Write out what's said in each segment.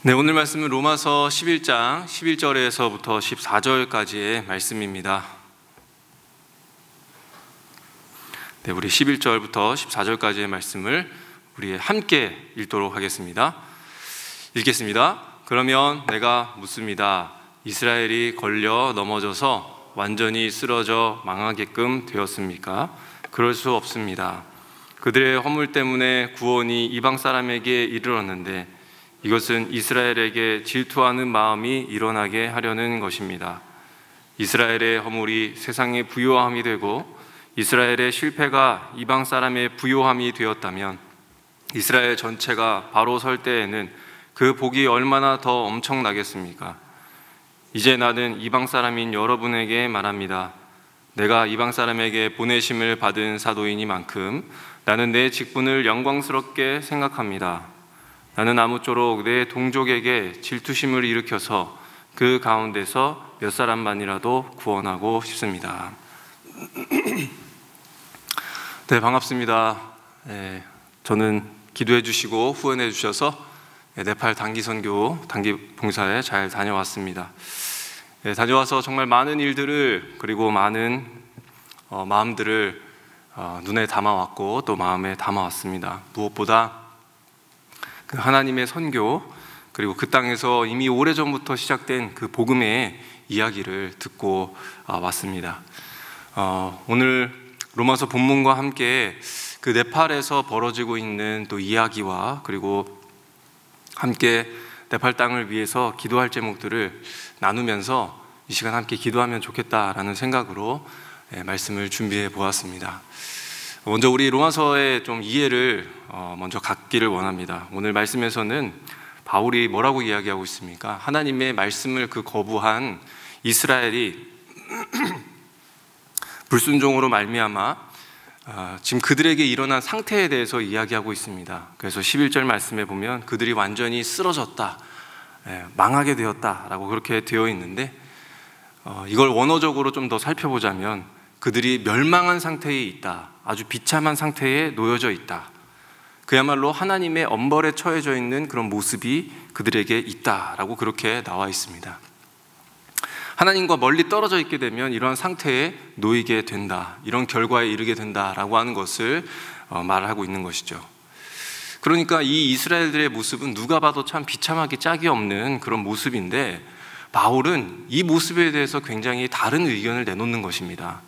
네, 오늘 말씀은 로마서 11장 11절에서부터 14절까지의 말씀입니다. 네, 우리 11절부터 14절까지의 말씀을 우리 함께 읽도록 하겠습니다. 읽겠습니다. 그러면 내가 묻습니다. 이스라엘이 걸려 넘어져서 완전히 쓰러져 망하게끔 되었습니까? 그럴 수 없습니다. 그들의 허물 때문에 구원이 이방 사람에게 이르렀는데 이것은 이스라엘에게 질투하는 마음이 일어나게 하려는 것입니다. 이스라엘의 허물이 세상의 부요함이 되고 이스라엘의 실패가 이방 사람의 부요함이 되었다면 이스라엘 전체가 바로 설 때에는 그 복이 얼마나 더 엄청나겠습니까? 이제 나는 이방 사람인 여러분에게 말합니다. 내가 이방 사람에게 보내심을 받은 사도이니만큼 나는 내 직분을 영광스럽게 생각합니다. 나는 아무쪼록 내 동족에게 질투심을 일으켜서 그 가운데서 몇 사람만이라도 구원하고 싶습니다. 네, 반갑습니다. 저는 기도해 주시고 후원해 주셔서 네팔 단기 선교, 단기 봉사에 잘 다녀왔습니다. 다녀와서 정말 많은 일들을 그리고 많은 마음들을 눈에 담아왔고 또 마음에 담아왔습니다. 무엇보다 그 하나님의 선교 그리고 그 땅에서 이미 오래전부터 시작된 그 복음의 이야기를 듣고 왔습니다. 오늘 로마서 본문과 함께 그 네팔에서 벌어지고 있는 또 이야기와 그리고 함께 네팔 땅을 위해서 기도할 제목들을 나누면서 이 시간 함께 기도하면 좋겠다라는 생각으로 말씀을 준비해 보았습니다. 먼저 우리 로마서의 좀 이해를 먼저 갖기를 원합니다. 오늘 말씀에서는 바울이 뭐라고 이야기하고 있습니까? 하나님의 말씀을 거부한 이스라엘이 불순종으로 말미암아 지금 그들에게 일어난 상태에 대해서 이야기하고 있습니다. 그래서 11절 말씀에 보면 그들이 완전히 쓰러졌다, 망하게 되었다라고 그렇게 되어 있는데 이걸 원어적으로 좀 더 살펴보자면 그들이 멸망한 상태에 있다, 아주 비참한 상태에 놓여져 있다, 그야말로 하나님의 엄벌에 처해져 있는 그런 모습이 그들에게 있다라고 그렇게 나와 있습니다. 하나님과 멀리 떨어져 있게 되면 이러한 상태에 놓이게 된다, 이런 결과에 이르게 된다라고 하는 것을 말하고 있는 것이죠. 그러니까 이 이스라엘들의 모습은 누가 봐도 참 비참하기 짝이 없는 그런 모습인데 바울은 이 모습에 대해서 굉장히 다른 의견을 내놓는 것입니다.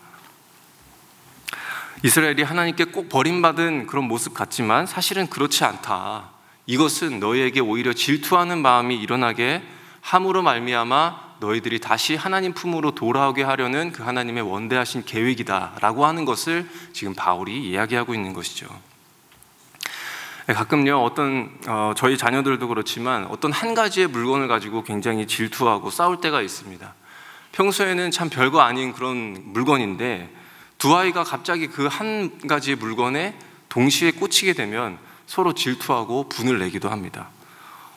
이스라엘이 하나님께 꼭 버림받은 그런 모습 같지만 사실은 그렇지 않다. 이것은 너희에게 오히려 질투하는 마음이 일어나게 함으로 말미암아 너희들이 다시 하나님 품으로 돌아오게 하려는 그 하나님의 원대하신 계획이다라고 하는 것을 지금 바울이 이야기하고 있는 것이죠. 가끔요 저희 자녀들도 그렇지만 어떤 한 가지의 물건을 가지고 굉장히 질투하고 싸울 때가 있습니다. 평소에는 참 별거 아닌 그런 물건인데 두 아이가 갑자기 그 한 가지의 물건에 동시에 꽂히게 되면 서로 질투하고 분을 내기도 합니다.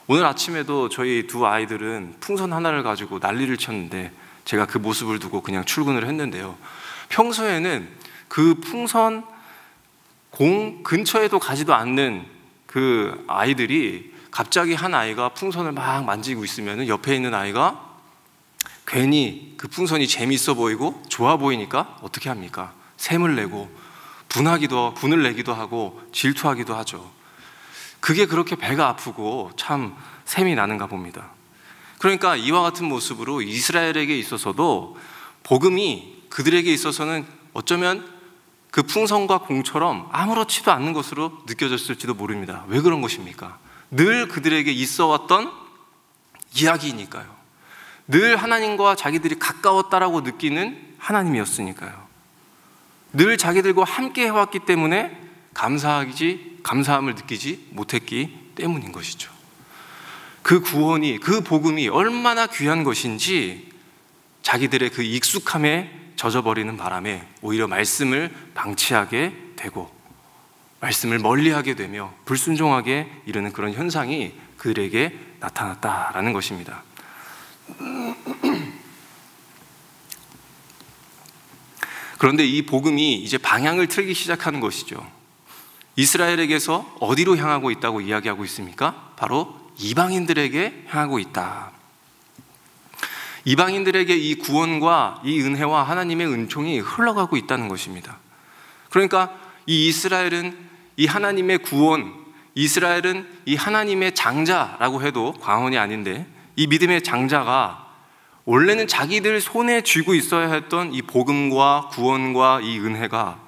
오늘 아침에도 저희 두 아이들은 풍선 하나를 가지고 난리를 쳤는데 제가 그 모습을 두고 그냥 출근을 했는데요. 평소에는 그 풍선 공 근처에도 가지도 않는 그 아이들이 갑자기 한 아이가 풍선을 막 만지고 있으면 옆에 있는 아이가 괜히 그 풍선이 재미있어 보이고 좋아 보이니까 어떻게 합니까? 샘을 내고 분을 내기도 하고 질투하기도 하죠. 그게 그렇게 배가 아프고 참 샘이 나는가 봅니다. 그러니까 이와 같은 모습으로 이스라엘에게 있어서도 복음이 그들에게 있어서는 어쩌면 그 풍선과 공처럼 아무렇지도 않는 것으로 느껴졌을지도 모릅니다. 왜 그런 것입니까? 늘 그들에게 있어 왔던 이야기이니까요. 늘 하나님과 자기들이 가까웠다라고 느끼는 하나님이었으니까요. 늘 자기들과 함께 해왔기 때문에 감사함을 느끼지 못했기 때문인 것이죠. 그 구원이, 그 복음이 얼마나 귀한 것인지 자기들의 그 익숙함에 젖어버리는 바람에 오히려 말씀을 방치하게 되고 말씀을 멀리하게 되며 불순종하게 이르는 그런 현상이 그들에게 나타났다라는 것입니다. 그런데 이 복음이 이제 방향을 틀기 시작하는 것이죠. 이스라엘에게서 어디로 향하고 있다고 이야기하고 있습니까? 바로 이방인들에게 향하고 있다. 이방인들에게 이 구원과 이 은혜와 하나님의 은총이 흘러가고 있다는 것입니다. 그러니까 이 이스라엘은 이 하나님의 구원, 이스라엘은 이 하나님의 장자라고 해도 과언이 아닌데, 이 믿음의 장자가 원래는 자기들 손에 쥐고 있어야 했던 이 복음과 구원과 이 은혜가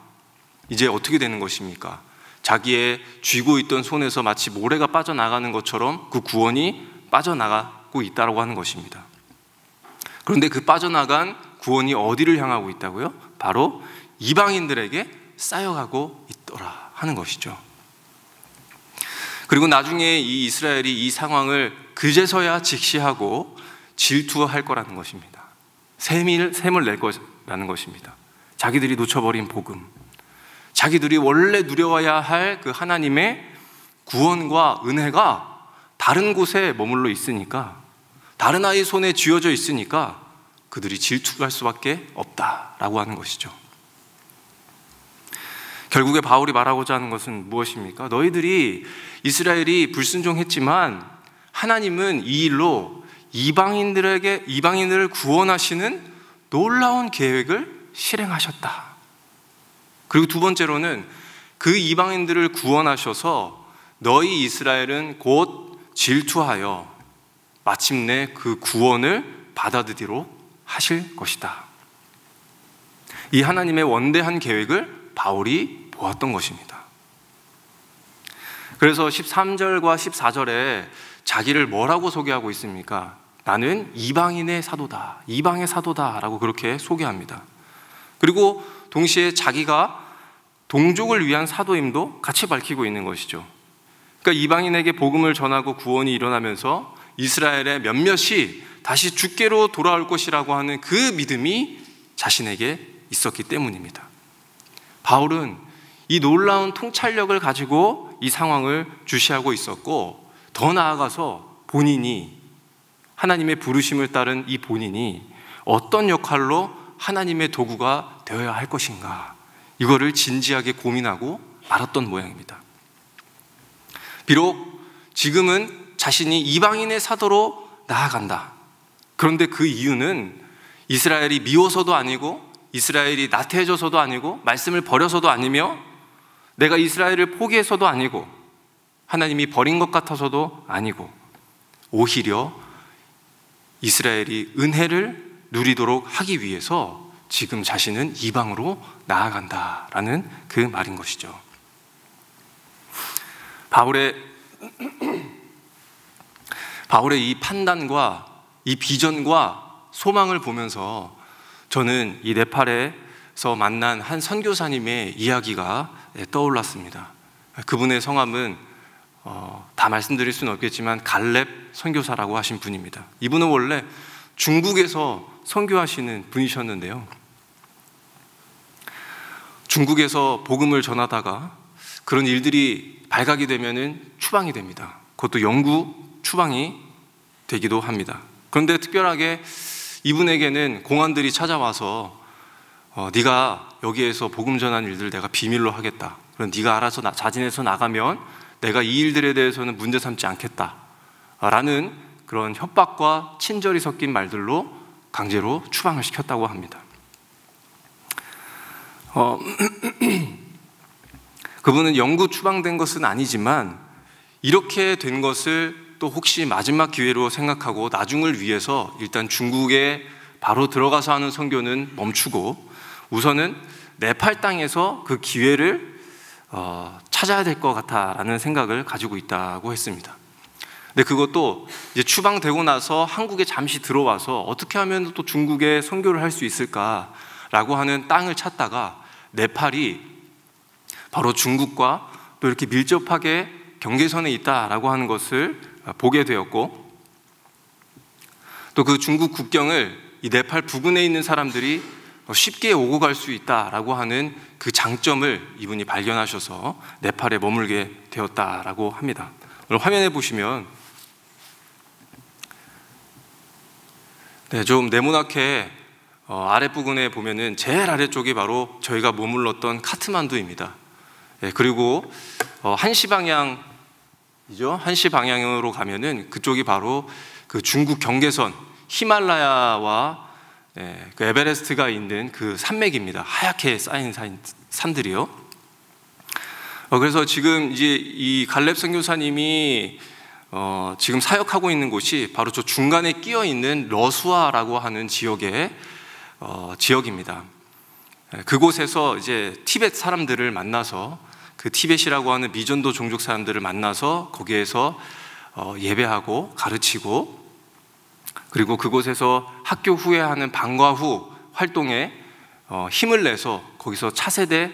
이제 어떻게 되는 것입니까? 자기의 쥐고 있던 손에서 마치 모래가 빠져나가는 것처럼 그 구원이 빠져나가고 있다고 하는 것입니다. 그런데 그 빠져나간 구원이 어디를 향하고 있다고요? 바로 이방인들에게 쌓여가고 있더라 하는 것이죠. 그리고 나중에 이 이스라엘이 이 상황을 그제서야 직시하고 질투할 거라는 것입니다. 샘을 낼 거라는 것입니다. 자기들이 놓쳐버린 복음, 자기들이 원래 누려와야 할 그 하나님의 구원과 은혜가 다른 곳에 머물러 있으니까, 다른 아이 손에 쥐어져 있으니까 그들이 질투할 수밖에 없다라고 하는 것이죠. 결국에 바울이 말하고자 하는 것은 무엇입니까? 너희들이 이스라엘이 불순종했지만 하나님은 이 일로 이방인들을 구원하시는 놀라운 계획을 실행하셨다. 그리고 두 번째로는 그 이방인들을 구원하셔서 너희 이스라엘은 곧 질투하여 마침내 그 구원을 받아들이도록 하실 것이다. 이 하나님의 원대한 계획을 바울이 보았던 것입니다. 그래서 13절과 14절에 자기를 뭐라고 소개하고 있습니까? 나는 이방인의 사도다, 이방의 사도다 라고 그렇게 소개합니다. 그리고 동시에 자기가 동족을 위한 사도임도 같이 밝히고 있는 것이죠. 그러니까 이방인에게 복음을 전하고 구원이 일어나면서 이스라엘의 몇몇이 다시 주께로 돌아올 것이라고 하는 그 믿음이 자신에게 있었기 때문입니다. 바울은 이 놀라운 통찰력을 가지고 이 상황을 주시하고 있었고, 더 나아가서 본인이, 하나님의 부르심을 따른 이 본인이 어떤 역할로 하나님의 도구가 되어야 할 것인가, 이거를 진지하게 고민하고 말았던 모양입니다. 비록 지금은 자신이 이방인의 사도로 나아간다. 그런데 그 이유는 이스라엘이 미워서도 아니고, 이스라엘이 나태해져서도 아니고, 말씀을 버려서도 아니며, 내가 이스라엘을 포기해서도 아니고, 하나님이 버린 것 같아서도 아니고, 오히려 이스라엘이 은혜를 누리도록 하기 위해서 지금 자신은 이방으로 나아간다라는 그 말인 것이죠. 바울의 이 판단과 이 비전과 소망을 보면서 저는 이 네팔에서 만난 한 선교사님의 이야기가 떠올랐습니다. 그분의 성함은 다 말씀드릴 수는 없겠지만 갈렙 선교사라고 하신 분입니다. 이분은 원래 중국에서 선교하시는 분이셨는데요, 중국에서 복음을 전하다가 그런 일들이 발각이 되면은 추방이 됩니다. 그것도 영구 추방이 되기도 합니다. 그런데 특별하게 이분에게는 공안들이 찾아와서 네가 여기에서 복음 전한 일들 내가 비밀로 하겠다. 그럼 네가 알아서 자진해서 나가면 내가 이 일들에 대해서는 문제 삼지 않겠다 라는 그런 협박과 친절이 섞인 말들로 강제로 추방을 시켰다고 합니다. 그분은 영구 추방된 것은 아니지만 이렇게 된 것을 또 혹시 마지막 기회로 생각하고 나중을 위해서 일단 중국에 바로 들어가서 하는 선교는 멈추고 우선은 네팔 땅에서 그 기회를 찾아야 될 것 같다라는 생각을 가지고 있다고 했습니다. 근데 그것도 이제 추방되고 나서 한국에 잠시 들어와서 어떻게 하면 또 중국에 선교를 할 수 있을까라고 하는 땅을 찾다가 네팔이 바로 중국과 또 이렇게 밀접하게 경계선에 있다라고 하는 것을 보게 되었고, 또 그 중국 국경을 이 네팔 부근에 있는 사람들이 쉽게 오고 갈 수 있다라고 하는 그 장점을 이분이 발견하셔서 네팔에 머물게 되었다라고 합니다. 오늘 화면에 보시면 좀 네모나게 아랫부분에 보면은 제일 아래쪽이 바로 저희가 머물렀던 카트만두입니다. 그리고 한시 방향 한시 방향으로 가면은 그쪽이 바로 그 중국 경계선 히말라야와 그 에베레스트가 있는 그 산맥입니다. 하얗게 쌓인 산들이요. 그래서 지금 이제 이 갈렙 선교사님이 지금 사역하고 있는 곳이 바로 저 중간에 끼어 있는 러수아라고 하는 지역입니다. 그곳에서 이제 티벳 사람들을 만나서 그 티벳이라고 하는 미전도 종족 사람들을 만나서 거기에서 예배하고 가르치고, 그리고 그곳에서 학교 후에 하는 방과 후 활동에 힘을 내서 거기서 차세대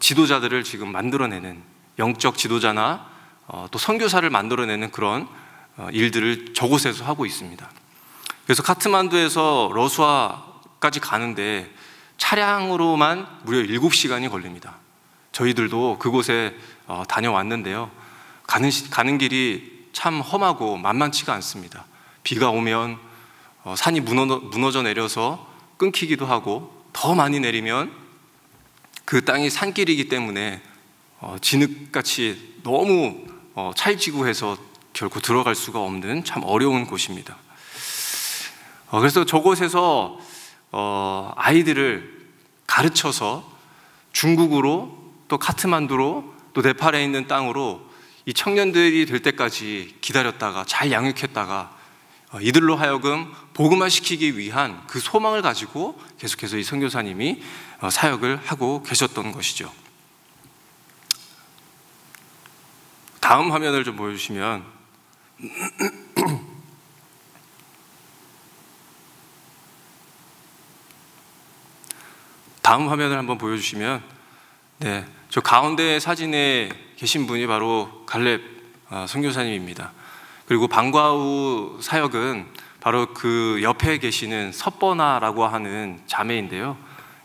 지도자들을 지금 만들어내는, 영적 지도자나 또 선교사를 만들어내는 그런 일들을 저곳에서 하고 있습니다. 그래서 카트만두에서 러수아까지 가는데 차량으로만 무려 7시간이 걸립니다. 저희들도 그곳에 다녀왔는데요, 가는 길이 참 험하고 만만치가 않습니다. 비가 오면 산이 무너져 내려서 끊기기도 하고, 더 많이 내리면 그 땅이 산길이기 때문에 진흙같이 너무 찰지고 해서 결코 들어갈 수가 없는 참 어려운 곳입니다. 그래서 저곳에서 아이들을 가르쳐서 중국으로, 또 카트만두로, 또 네팔에 있는 땅으로 이 청년들이 될 때까지 기다렸다가 잘 양육했다가 이들로 하여금 복음화시키기 위한 그 소망을 가지고 계속해서 이 선교사님이 사역을 하고 계셨던 것이죠. 다음 화면을 좀 보여주시면 다음 화면을 한번 보여주시면, 저 가운데 사진에 계신 분이 바로 갈렙 선교사님입니다. 그리고 방과 후 사역은 바로 그 옆에 계시는 섭버나라고 하는 자매인데요,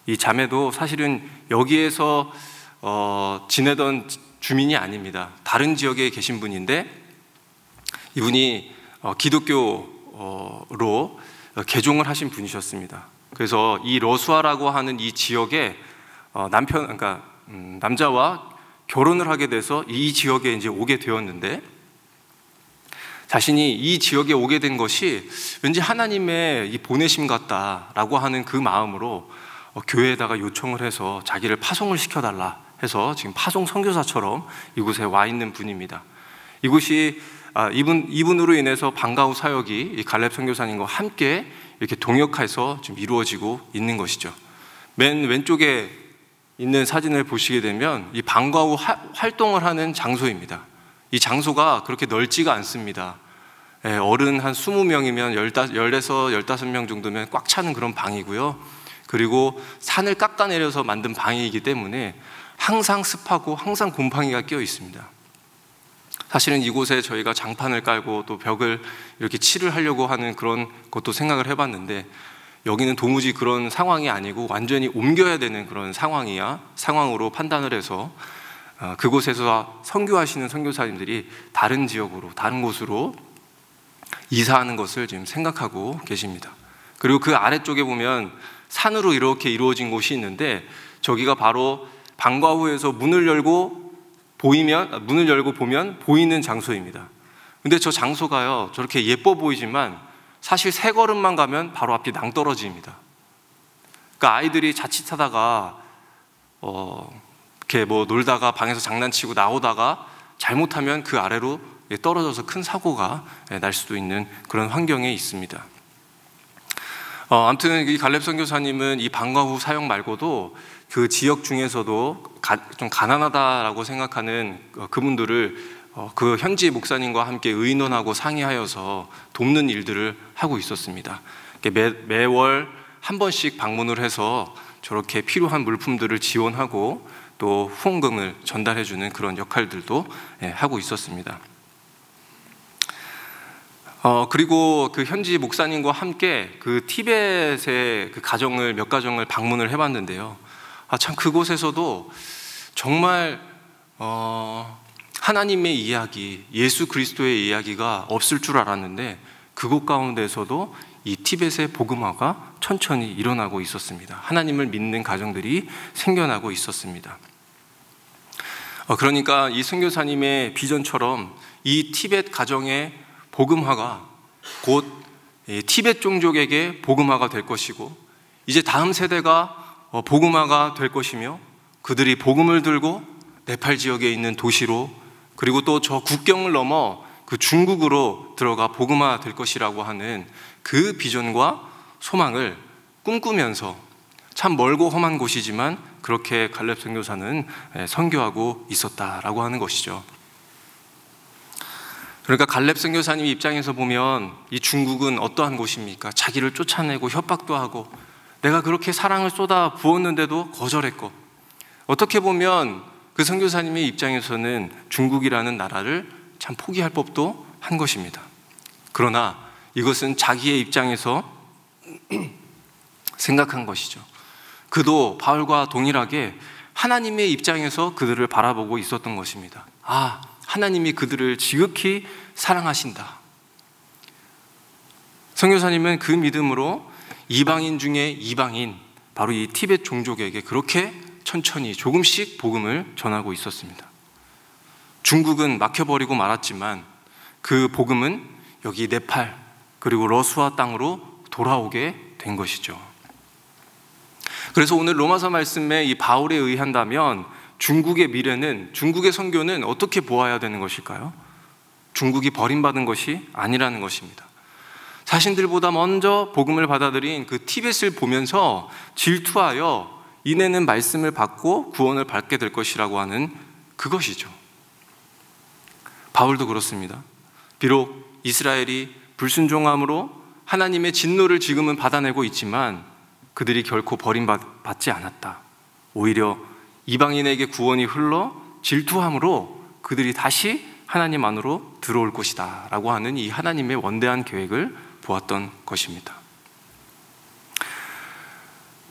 이 자매도 사실은 여기에서 지내던 주민이 아닙니다. 다른 지역에 계신 분인데, 이분이 기독교로 개종을 하신 분이셨습니다. 그래서 이 러수아라고 하는 이 지역에 남자와 결혼을 하게 돼서 이 지역에 이제 오게 되었는데, 자신이 이 지역에 오게 된 것이 왠지 하나님의 이 보내심 같다라고 하는 그 마음으로 교회에다가 요청을 해서 자기를 파송을 시켜달라 해서 지금 파송 선교사처럼 이곳에 와 있는 분입니다. 이곳이 이분으로 인해서 방과 후 사역이 이 갈렙 선교사님과 함께 이렇게 동역해서 지금 이루어지고 있는 것이죠. 맨 왼쪽에 있는 사진을 보시게 되면 이 방과 후 활동을 하는 장소입니다. 이 장소가 그렇게 넓지가 않습니다. 어른 한 20명이면 10에서 15명 정도면 꽉 차는 그런 방이고요. 그리고 산을 깎아내려서 만든 방이기 때문에 항상 습하고 항상 곰팡이가 끼어 있습니다. 사실은 이곳에 저희가 장판을 깔고 또 벽을 이렇게 칠을 하려고 하는 그런 것도 생각을 해봤는데, 여기는 도무지 그런 상황이 아니고 완전히 옮겨야 되는 그런 상황으로 판단을 해서 그곳에서 선교하시는 선교사님들이 다른 지역으로, 다른 곳으로 이사하는 것을 지금 생각하고 계십니다. 그리고 그 아래쪽에 보면 산으로 이렇게 이루어진 곳이 있는데, 저기가 바로 방과 후에서 문을 열고 보면 보이는 장소입니다. 근데 저 장소가요, 저렇게 예뻐 보이지만 사실 3걸음만 가면 바로 앞이 낭떠러지입니다. 그러니까 아이들이 자칫하다가 이렇게 놀다가 방에서 장난치고 나오다가 잘못하면 그 아래로 떨어져서 큰 사고가 날 수도 있는 그런 환경에 있습니다. 아무튼 이 갈렙 선교사님은 이 방과 후 사역 말고도 그 지역 중에서도 좀 가난하다라고 생각하는 그분들을 그 현지 목사님과 함께 의논하고 상의하여서 돕는 일들을 하고 있었습니다. 매월 한 번씩 방문을 해서 저렇게 필요한 물품들을 지원하고 또 후원금을 전달해주는 그런 역할들도 하고 있었습니다. 그리고 그 현지 목사님과 함께 그 티벳의 그 몇 가정을 방문을 해봤는데요. 참 그곳에서도 정말 하나님의 이야기, 예수 그리스도의 이야기가 없을 줄 알았는데, 그곳 가운데서도 이 티벳의 복음화가 천천히 일어나고 있었습니다. 하나님을 믿는 가정들이 생겨나고 있었습니다. 그러니까 이 선교사님의 비전처럼 이 티벳 가정의 복음화가 곧 티벳 종족에게 복음화가 될 것이고, 이제 다음 세대가 복음화가 될 것이며, 그들이 복음을 들고 네팔 지역에 있는 도시로, 그리고 또 저 국경을 넘어 그 중국으로 들어가 복음화 될 것이라고 하는 그 비전과 소망을 꿈꾸면서, 참 멀고 험한 곳이지만 그렇게 갈렙 선교사는 선교하고 있었다라고 하는 것이죠. 그러니까 갈렙 선교사님 입장에서 보면 이 중국은 어떠한 곳입니까? 자기를 쫓아내고 협박도 하고, 내가 그렇게 사랑을 쏟아 부었는데도 거절했고, 어떻게 보면 그 선교사님의 입장에서는 중국이라는 나라를 참 포기할 법도 한 것입니다. 그러나 이것은 자기의 입장에서 생각한 것이죠. 그도 바울과 동일하게 하나님의 입장에서 그들을 바라보고 있었던 것입니다. 아, 하나님이 그들을 지극히 사랑하신다. 선교사님은 그 믿음으로 이방인 중에 이방인, 바로 이 티벳 종족에게 그렇게 천천히 조금씩 복음을 전하고 있었습니다. 중국은 막혀버리고 말았지만 그 복음은 여기 네팔 그리고 러시아 땅으로 돌아오게 된 것이죠. 그래서 오늘 로마서 말씀에 이 바울에 의한다면 중국의 미래는, 중국의 선교는 어떻게 보아야 되는 것일까요? 중국이 버림받은 것이 아니라는 것입니다. 자신들보다 먼저 복음을 받아들인 그 티벳을 보면서 질투하여 이내는 말씀을 받고 구원을 받게 될 것이라고 하는 그것이죠. 바울도 그렇습니다. 비록 이스라엘이 불순종함으로 하나님의 진노를 지금은 받아내고 있지만 그들이 결코 버림받지 않았다. 오히려 이방인에게 구원이 흘러 질투함으로 그들이 다시 하나님 안으로 들어올 것이다 라고 하는 이 하나님의 원대한 계획을 보았던 것입니다.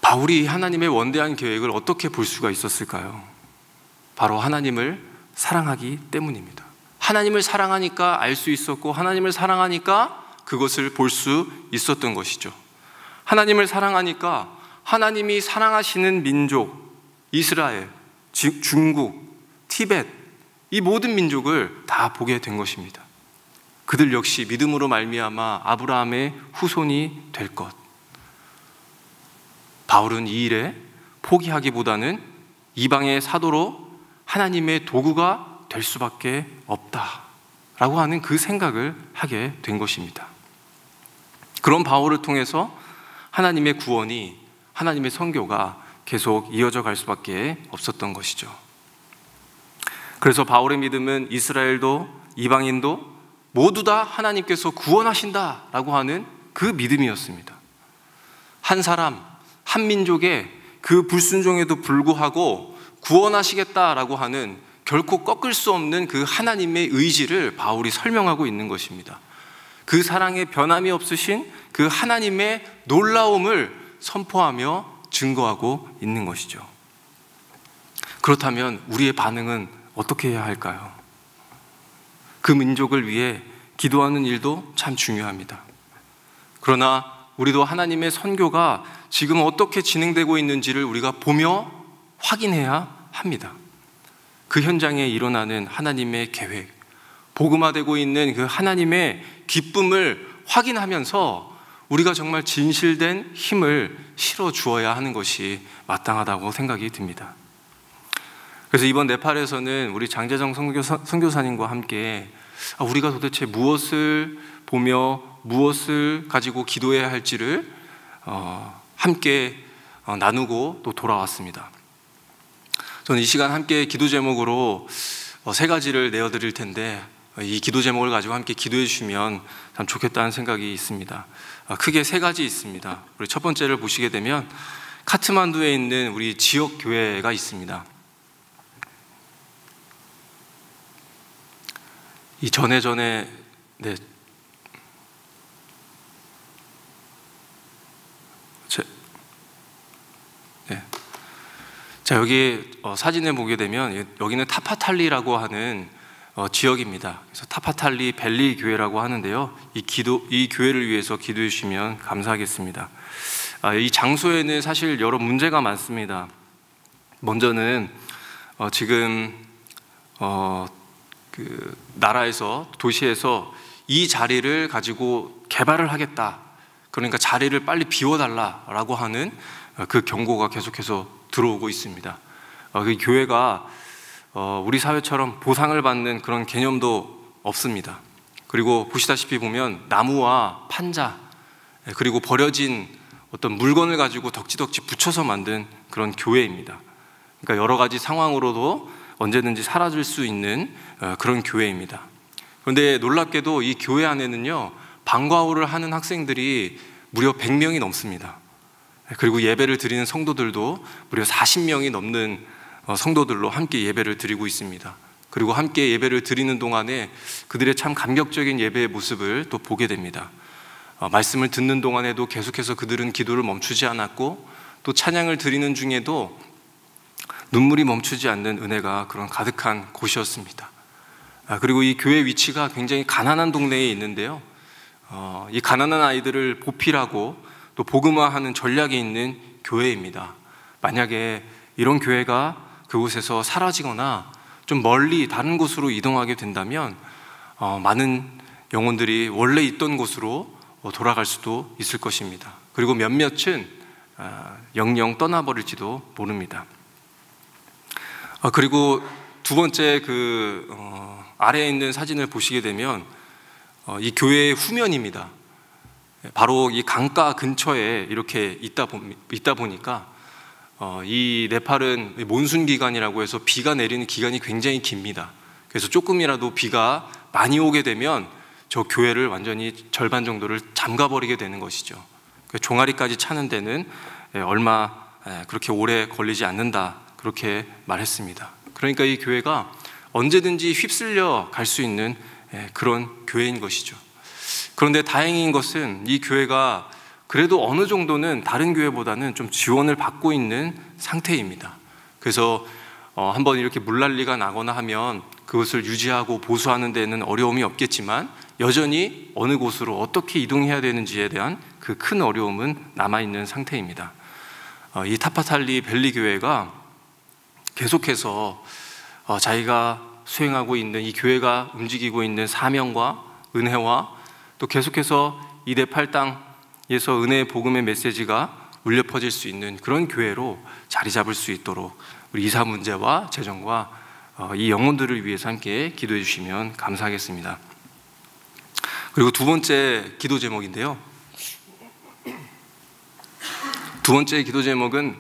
바울이 하나님의 원대한 계획을 어떻게 볼 수가 있었을까요? 바로 하나님을 사랑하기 때문입니다. 하나님을 사랑하니까 알 수 있었고, 하나님을 사랑하니까 그것을 볼 수 있었던 것이죠. 하나님을 사랑하니까 하나님이 사랑하시는 민족, 이스라엘, 중국, 티벳, 이 모든 민족을 다 보게 된 것입니다. 그들 역시 믿음으로 말미암아 아브라함의 후손이 될 것. 바울은 이 일에 포기하기보다는 이방의 사도로 하나님의 도구가 될 수밖에 없다라고 하는 그 생각을 하게 된 것입니다. 그런 바울을 통해서 하나님의 구원이, 하나님의 선교가 계속 이어져 갈 수밖에 없었던 것이죠. 그래서 바울의 믿음은 이스라엘도 이방인도 모두 다 하나님께서 구원하신다라고 하는 그 믿음이었습니다. 한 사람, 한 민족의 그 불순종에도 불구하고 구원하시겠다라고 하는 결코 꺾을 수 없는 그 하나님의 의지를 바울이 설명하고 있는 것입니다. 그 사랑에 변함이 없으신 그 하나님의 놀라움을 선포하며 증거하고 있는 것이죠. 그렇다면 우리의 반응은 어떻게 해야 할까요? 그 민족을 위해 기도하는 일도 참 중요합니다. 그러나 우리도 하나님의 선교가 지금 어떻게 진행되고 있는지를 우리가 보며 확인해야 합니다. 그 현장에 일어나는 하나님의 계획, 복음화되고 있는 그 하나님의 기쁨을 확인하면서 우리가 정말 진실된 힘을 실어 주어야 하는 것이 마땅하다고 생각이 듭니다. 그래서 이번 네팔에서는 우리 장재정 선교사님과 함께 우리가 도대체 무엇을 보며 무엇을 가지고 기도해야 할지를 함께 나누고 또 돌아왔습니다. 저는 이 시간 함께 기도 제목으로 세 가지를 내어드릴 텐데, 이 기도 제목을 가지고 함께 기도해 주시면 참 좋겠다는 생각이 있습니다. 크게 세 가지 있습니다. 우리 첫 번째를 보시게 되면 카트만두에 있는 우리 지역 교회가 있습니다. 이 전에 네. 네. 자, 여기 사진을 보게 되면 여기는 타파탈리라고 하는 지역입니다. 그래서 타파탈리 벨리 교회라고 하는데요. 이 교회를 위해서 기도해 주시면 감사하겠습니다. 이 장소에는 사실 여러 문제가 많습니다. 먼저는 지금 그 나라에서, 도시에서 이 자리를 가지고 개발을 하겠다, 그러니까 자리를 빨리 비워달라라고 하는 그 경고가 계속해서 들어오고 있습니다. 그 교회가 우리 사회처럼 보상을 받는 그런 개념도 없습니다. 그리고 보시다시피 보면 나무와 판자, 그리고 버려진 어떤 물건을 가지고 덕지덕지 붙여서 만든 그런 교회입니다. 그러니까 여러 가지 상황으로도 언제든지 사라질 수 있는 그런 교회입니다. 그런데 놀랍게도 이 교회 안에는요, 방과후를 하는 학생들이 무려 100명이 넘습니다. 그리고 예배를 드리는 성도들도 무려 40명이 넘는 성도들로 함께 예배를 드리고 있습니다. 그리고 함께 예배를 드리는 동안에 그들의 참 감격적인 예배의 모습을 또 보게 됩니다. 말씀을 듣는 동안에도 계속해서 그들은 기도를 멈추지 않았고, 또 찬양을 드리는 중에도 눈물이 멈추지 않는 은혜가 그런 가득한 곳이었습니다. 그리고 이 교회 위치가 굉장히 가난한 동네에 있는데요, 이 가난한 아이들을 보필하고 또 복음화하는 전략이 있는 교회입니다. 만약에 이런 교회가 그곳에서 사라지거나 좀 멀리 다른 곳으로 이동하게 된다면 많은 영혼들이 원래 있던 곳으로 돌아갈 수도 있을 것입니다. 그리고 몇몇은 영영 떠나버릴지도 모릅니다. 그리고 두 번째 아래에 있는 사진을 보시게 되면 이 교회의 후면입니다. 바로 이 강가 근처에 이렇게 있다 보니까 이 네팔은 몬순 기간이라고 해서 비가 내리는 기간이 굉장히 깁니다. 그래서 조금이라도 비가 많이 오게 되면 저 교회를 완전히 절반 정도를 잠가버리게 되는 것이죠. 종아리까지 차는 데는 얼마 그렇게 오래 걸리지 않는다, 그렇게 말했습니다. 그러니까 이 교회가 언제든지 휩쓸려 갈 수 있는 그런 교회인 것이죠. 그런데 다행인 것은 이 교회가 그래도 어느 정도는 다른 교회보다는 좀 지원을 받고 있는 상태입니다. 그래서 한번 이렇게 물난리가 나거나 하면 그것을 유지하고 보수하는 데는 어려움이 없겠지만, 여전히 어느 곳으로 어떻게 이동해야 되는지에 대한 그 큰 어려움은 남아있는 상태입니다. 이 타파탈리 밸리 교회가 계속해서 자기가 수행하고 있는, 이 교회가 움직이고 있는 사명과 은혜와 또 계속해서 이 네팔 땅에서 은혜의 복음의 메시지가 울려 퍼질 수 있는 그런 교회로 자리 잡을 수 있도록 우리 이사 문제와 재정과 이 영혼들을 위해서 함께 기도해 주시면 감사하겠습니다. 그리고 두 번째 기도 제목인데요, 두 번째 기도 제목은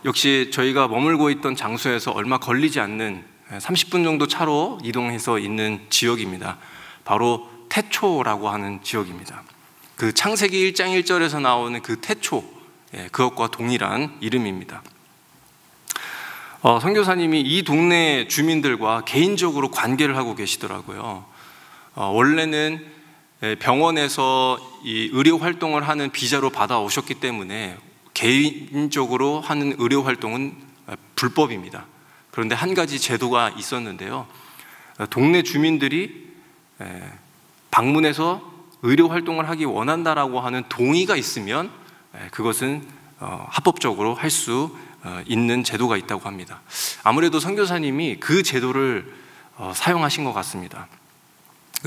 역시 저희가 머물고 있던 장소에서 얼마 걸리지 않는 30분 정도 차로 이동해서 있는 지역입니다. 바로 태초라고 하는 지역입니다. 그 창세기 1장 1절에서 나오는 그 태초, 그것과 동일한 이름입니다. 선교사님이 이 동네 주민들과 개인적으로 관계를 하고 계시더라고요. 원래는 병원에서 이 의료 활동을 하는 비자로 받아오셨기 때문에 개인적으로 하는 의료 활동은 불법입니다. 그런데 한 가지 제도가 있었는데요, 동네 주민들이 방문해서 의료 활동을 하기 원한다라고 하는 동의가 있으면 그것은 합법적으로 할 수 있는 제도가 있다고 합니다. 아무래도 선교사님이 그 제도를 사용하신 것 같습니다.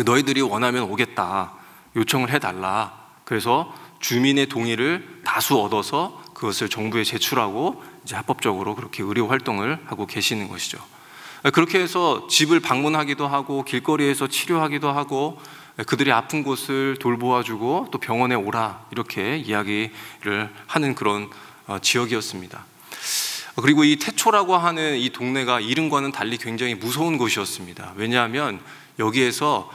너희들이 원하면 오겠다, 요청을 해달라. 그래서 주민의 동의를 다수 얻어서 그것을 정부에 제출하고 이제 합법적으로 그렇게 의료 활동을 하고 계시는 것이죠. 그렇게 해서 집을 방문하기도 하고 길거리에서 치료하기도 하고 그들이 아픈 곳을 돌보아주고 또 병원에 오라, 이렇게 이야기를 하는 그런 지역이었습니다. 그리고 이 태초라고 하는 이 동네가 이름과는 달리 굉장히 무서운 곳이었습니다. 왜냐하면 여기에서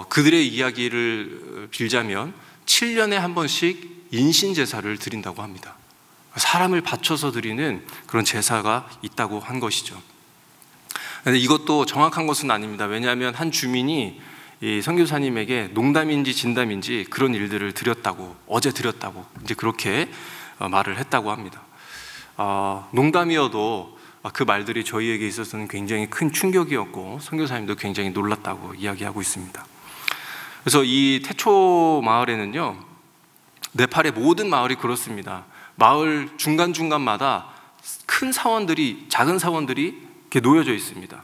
그들의 이야기를 빌자면 7년에 한 번씩 인신제사를 드린다고 합니다. 사람을 바쳐서 드리는 그런 제사가 있다고 한 것이죠. 그런데 이것도 정확한 것은 아닙니다. 왜냐하면 한 주민이 이 선교사님에게 농담인지 진담인지 그런 일들을 드렸다고, 어제 드렸다고 이제 그렇게 말을 했다고 합니다. 농담이어도 그 말들이 저희에게 있어서는 굉장히 큰 충격이었고 선교사님도 굉장히 놀랐다고 이야기하고 있습니다. 그래서 이 태초 마을에는요, 네팔의 모든 마을이 그렇습니다. 마을 중간중간마다 큰 사원들이, 작은 사원들이 이렇게 놓여져 있습니다.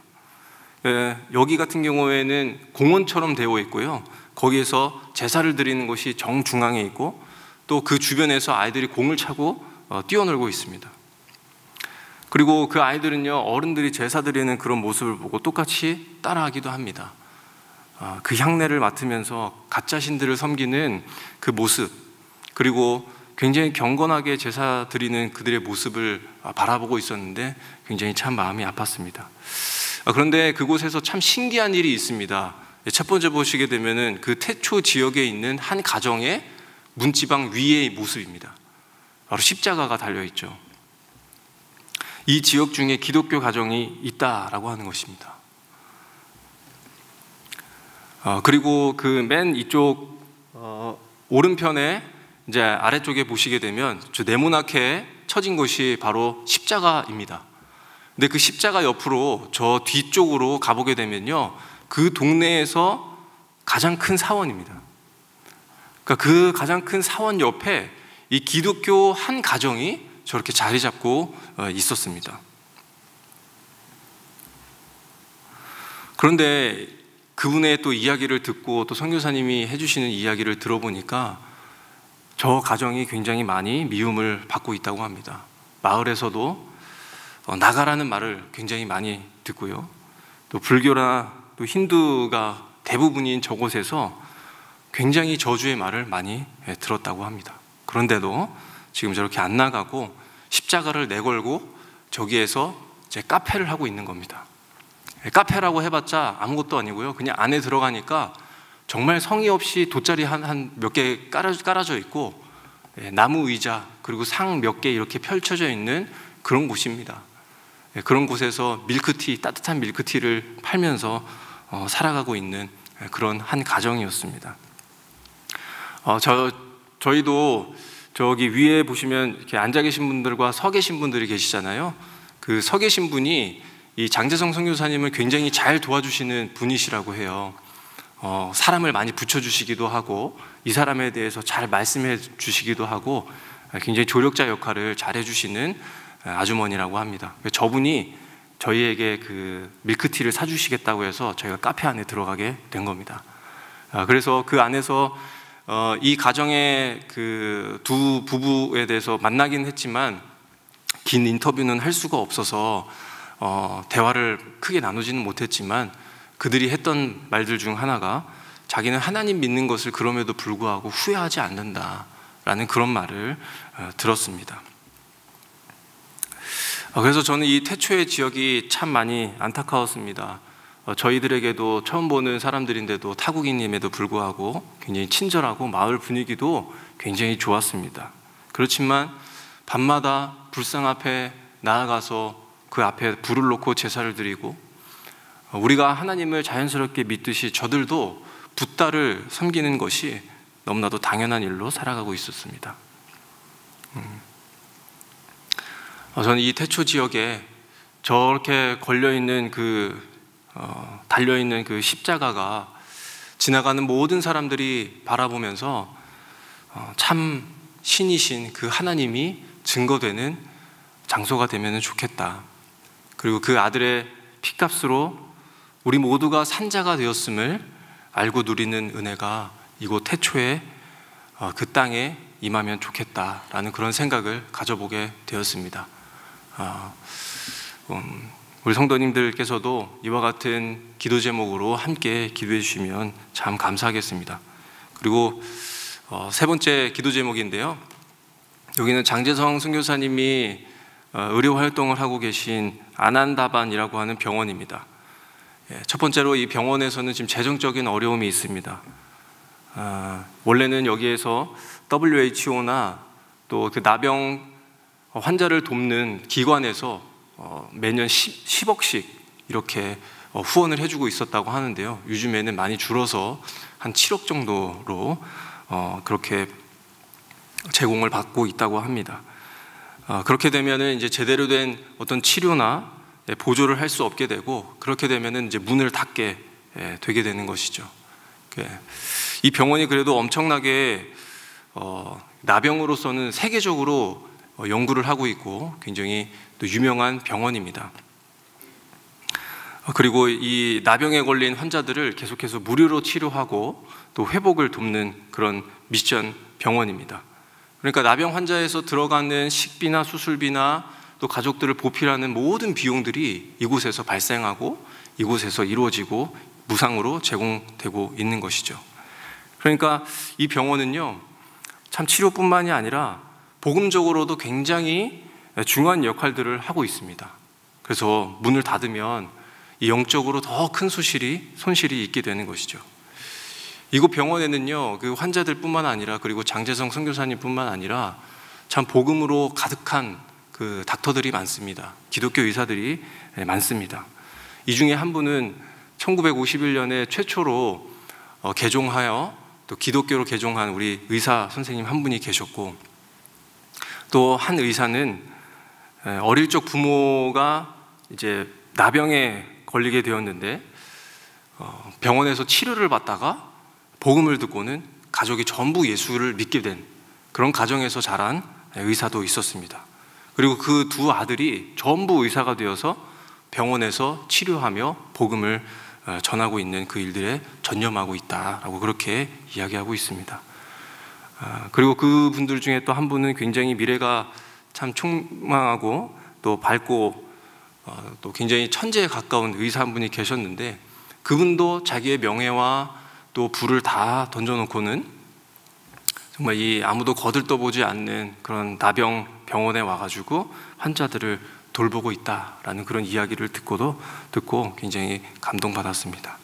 여기 같은 경우에는 공원처럼 되어 있고요. 거기에서 제사를 드리는 곳이 정중앙에 있고 또 그 주변에서 아이들이 공을 차고 뛰어놀고 있습니다. 그리고 그 아이들은요, 어른들이 제사 드리는 그런 모습을 보고 똑같이 따라하기도 합니다. 그 향내를 맡으면서 가짜 신들을 섬기는 그 모습, 그리고 굉장히 경건하게 제사 드리는 그들의 모습을 바라보고 있었는데 굉장히 참 마음이 아팠습니다. 그런데 그곳에서 참 신기한 일이 있습니다. 첫 번째 보시게 되면은 그 태초 지역에 있는 한 가정의 문지방 위의 모습입니다. 바로 십자가가 달려있죠. 이 지역 중에 기독교 가정이 있다라고 하는 것입니다. 그리고 그 맨 이쪽 오른편에 이제 아래쪽에 보시게 되면 저 네모나게 쳐진 것이 바로 십자가입니다. 근데 그 십자가 옆으로 저 뒤쪽으로 가보게 되면요, 그 동네에서 가장 큰 사원입니다. 그러니까 그 가장 큰 사원 옆에 이 기독교 한 가정이 저렇게 자리 잡고 있었습니다. 그런데 그분의 또 이야기를 듣고 또 선교사님이 해주시는 이야기를 들어보니까 저 가정이 굉장히 많이 미움을 받고 있다고 합니다. 마을에서도 나가라는 말을 굉장히 많이 듣고요. 또 불교나 또 힌두가 대부분인 저곳에서 굉장히 저주의 말을 많이 들었다고 합니다. 그런데도 지금 저렇게 안 나가고 십자가를 내걸고 저기에서 이제 카페를 하고 있는 겁니다. 카페라고 해봤자 아무것도 아니고요. 그냥 안에 들어가니까 정말 성의 없이 돗자리 한 몇 개 깔아져 있고 나무 의자 그리고 상 몇 개 이렇게 펼쳐져 있는 그런 곳입니다. 그런 곳에서 밀크티, 따뜻한 밀크티를 팔면서 살아가고 있는 그런 한 가정이었습니다. 저희도 저기 위에 보시면 이렇게 앉아 계신 분들과 서 계신 분들이 계시잖아요. 그 서 계신 분이 이 장재성 선교사님을 굉장히 잘 도와주시는 분이시라고 해요. 사람을 많이 붙여주시기도 하고 이 사람에 대해서 잘 말씀해 주시기도 하고 굉장히 조력자 역할을 잘 해주시는 아주머니라고 합니다. 저분이 저희에게 그 밀크티를 사주시겠다고 해서 저희가 카페 안에 들어가게 된 겁니다. 그래서 그 안에서 이 가정의 그 두 부부에 대해서 만나긴 했지만 긴 인터뷰는 할 수가 없어서 대화를 크게 나누지는 못했지만 그들이 했던 말들 중 하나가 자기는 하나님 믿는 것을 그럼에도 불구하고 후회하지 않는다라는 그런 말을 들었습니다. 그래서 저는 이 태초의 지역이 참 많이 안타까웠습니다. 저희들에게도 처음 보는 사람들인데도 타국인임에도 불구하고 굉장히 친절하고 마을 분위기도 굉장히 좋았습니다. 그렇지만 밤마다 불상 앞에 나아가서 그 앞에 불을 놓고 제사를 드리고 우리가 하나님을 자연스럽게 믿듯이 저들도 붓다를 섬기는 것이 너무나도 당연한 일로 살아가고 있었습니다. 저는 이 태초 지역에 저렇게 걸려있는 달려있는 그 십자가가 지나가는 모든 사람들이 바라보면서 참 신이신 그 하나님이 증거되는 장소가 되면 좋겠다. 그리고 그 아들의 피값으로 우리 모두가 산자가 되었음을 알고 누리는 은혜가 이곳 태초에 그 땅에 임하면 좋겠다라는 그런 생각을 가져보게 되었습니다. 우리 성도님들께서도 이와 같은 기도 제목으로 함께 기도해 주시면 참 감사하겠습니다. 그리고 세 번째 기도 제목인데요, 여기는 장재성 선교사님이 의료 활동을 하고 계신 아난다반이라고 하는 병원입니다. 첫 번째로 이 병원에서는 지금 재정적인 어려움이 있습니다. 원래는 여기에서 WHO나 또 그 나병 환자를 돕는 기관에서 매년 10억씩 이렇게 후원을 해주고 있었다고 하는데요. 요즘에는 많이 줄어서 한 7억 정도로 그렇게 제공을 받고 있다고 합니다. 그렇게 되면은 이제 제대로 된 어떤 치료나 보조를 할 수 없게 되고 그렇게 되면은 이제 문을 닫게 되게 되는 것이죠. 이 병원이 그래도 엄청나게 나병으로서는 세계적으로 연구를 하고 있고 굉장히 또 유명한 병원입니다. 그리고 이 나병에 걸린 환자들을 계속해서 무료로 치료하고 또 회복을 돕는 그런 미션 병원입니다. 그러니까 나병 환자에서 들어가는 식비나 수술비나 또 가족들을 보필하는 모든 비용들이 이곳에서 발생하고 이곳에서 이루어지고 무상으로 제공되고 있는 것이죠. 그러니까 이 병원은요, 참 치료뿐만이 아니라 복음적으로도 굉장히 중요한 역할들을 하고 있습니다. 그래서 문을 닫으면 이 영적으로 더 큰 손실이 있게 되는 것이죠. 이곳 병원에는요, 그 환자들뿐만 아니라 그리고 장재성 선교사님뿐만 아니라 참 복음으로 가득한 그 닥터들이 많습니다. 기독교 의사들이 많습니다. 이 중에 한 분은 1951년에 최초로 개종하여 또 기독교로 개종한 우리 의사 선생님 한 분이 계셨고, 또 한 의사는 어릴 적 부모가 이제 나병에 걸리게 되었는데 병원에서 치료를 받다가 복음을 듣고는 가족이 전부 예수를 믿게 된 그런 가정에서 자란 의사도 있었습니다. 그리고 그 두 아들이 전부 의사가 되어서 병원에서 치료하며 복음을 전하고 있는 그 일들에 전념하고 있다라고 그렇게 이야기하고 있습니다. 그리고 그분들 중에 또 한 분은 굉장히 미래가 참 촉망하고 또 밝고 또 굉장히 천재에 가까운 의사 한 분이 계셨는데, 그분도 자기의 명예와 또 부를 다 던져놓고는 정말 이 아무도 거들떠보지 않는 그런 나병 병원에 와가지고 환자들을 돌보고 있다라는 그런 이야기를 듣고 굉장히 감동받았습니다.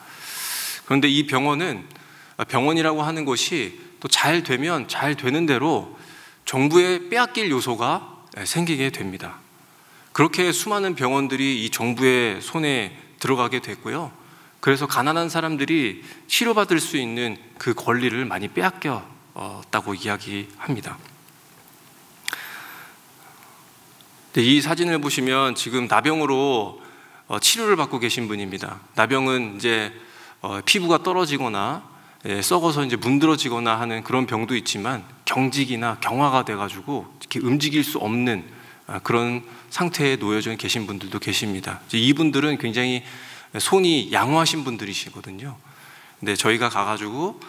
그런데 이 병원이라고 하는 것이 또 잘 되면 잘 되는 대로 정부에 빼앗길 요소가 생기게 됩니다. 그렇게 수많은 병원들이 이 정부의 손에 들어가게 됐고요. 그래서 가난한 사람들이 치료받을 수 있는 그 권리를 많이 빼앗겼다고 이야기합니다. 이 사진을 보시면 지금 나병으로 치료를 받고 계신 분입니다. 나병은 이제 피부가 떨어지거나 썩어서 이제 문드러지거나 하는 그런 병도 있지만 경직이나 경화가 돼가지고 이렇게 움직일 수 없는 그런 상태에 놓여져 계신 분들도 계십니다. 이분들은 굉장히 손이 양호하신 분들이시거든요. 근데 저희가 가가지고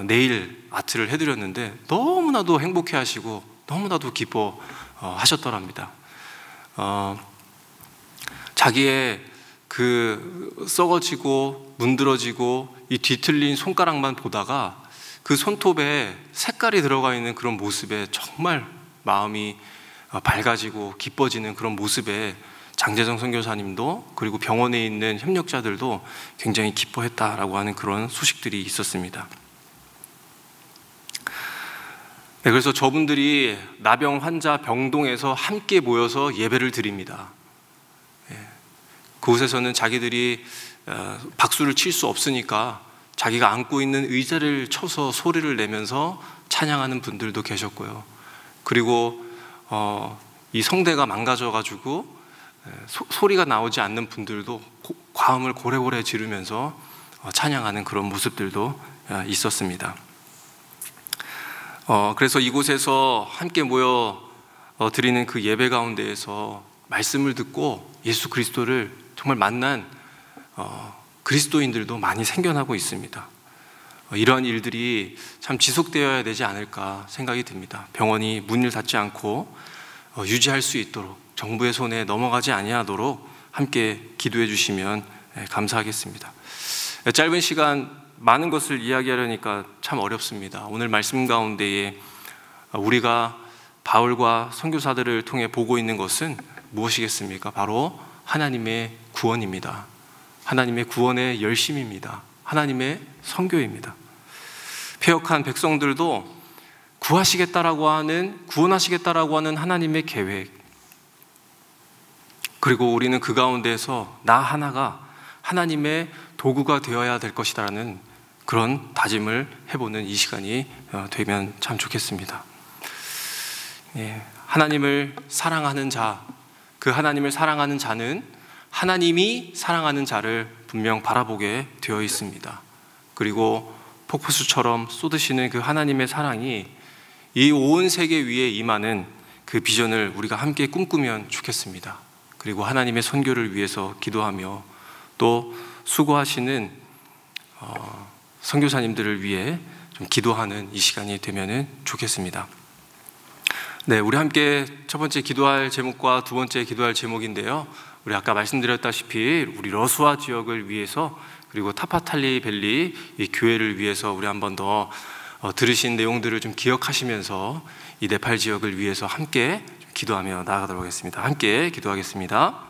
네일 아트를 해드렸는데 너무나도 행복해하시고 너무나도 기뻐하셨더랍니다. 자기의 그 썩어지고 문드러지고 이 뒤틀린 손가락만 보다가 그 손톱에 색깔이 들어가 있는 그런 모습에 정말 마음이 밝아지고 기뻐지는 그런 모습에 장재성 선교사님도 그리고 병원에 있는 협력자들도 굉장히 기뻐했다라고 하는 그런 소식들이 있었습니다. 네, 그래서 저분들이 나병 환자 병동에서 함께 모여서 예배를 드립니다. 그곳에서는 자기들이 박수를 칠 수 없으니까 자기가 안고 있는 의자를 쳐서 소리를 내면서 찬양하는 분들도 계셨고요. 그리고 이 성대가 망가져가지고 소리가 나오지 않는 분들도 과음을 고래고래 지르면서 찬양하는 그런 모습들도 있었습니다. 그래서 이곳에서 함께 모여 드리는 그 예배 가운데에서 말씀을 듣고 예수 그리스도를 정말 만난 그리스도인들도 많이 생겨나고 있습니다. 이러한 일들이 참 지속되어야 되지 않을까 생각이 듭니다. 병원이 문을 닫지 않고 유지할 수 있도록 정부의 손에 넘어가지 아니하도록 함께 기도해 주시면 감사하겠습니다. 짧은 시간 많은 것을 이야기하려니까 참 어렵습니다. 오늘 말씀 가운데에 우리가 바울과 선교사들을 통해 보고 있는 것은 무엇이겠습니까? 바로 하나님의 구원입니다. 하나님의 구원의 열심입니다. 하나님의 선교입니다. 패역한 백성들도 구원하시겠다라고 하는 하나님의 계획, 그리고 우리는 그 가운데서 나 하나가 하나님의 도구가 되어야 될 것이라는 그런 다짐을 해보는 이 시간이 되면 참 좋겠습니다. 하나님을 사랑하는 자, 그 하나님을 사랑하는 자는 하나님이 사랑하는 자를 분명 바라보게 되어 있습니다. 그리고 폭포수처럼 쏟으시는 그 하나님의 사랑이 이 온 세계 위에 임하는 그 비전을 우리가 함께 꿈꾸면 좋겠습니다. 그리고 하나님의 선교를 위해서 기도하며 또 수고하시는 선교사님들을 위해 좀 기도하는 이 시간이 되면 좋겠습니다. 네, 우리 함께 첫 번째 기도할 제목과 두 번째 기도할 제목인데요. 우리 아까 말씀드렸다시피 우리 러수아 지역을 위해서, 그리고 타파탈리 밸리 이 교회를 위해서 우리 한 번 더 들으신 내용들을 좀 기억하시면서 이 네팔 지역을 위해서 함께 좀 기도하며 나아가도록 하겠습니다. 함께 기도하겠습니다.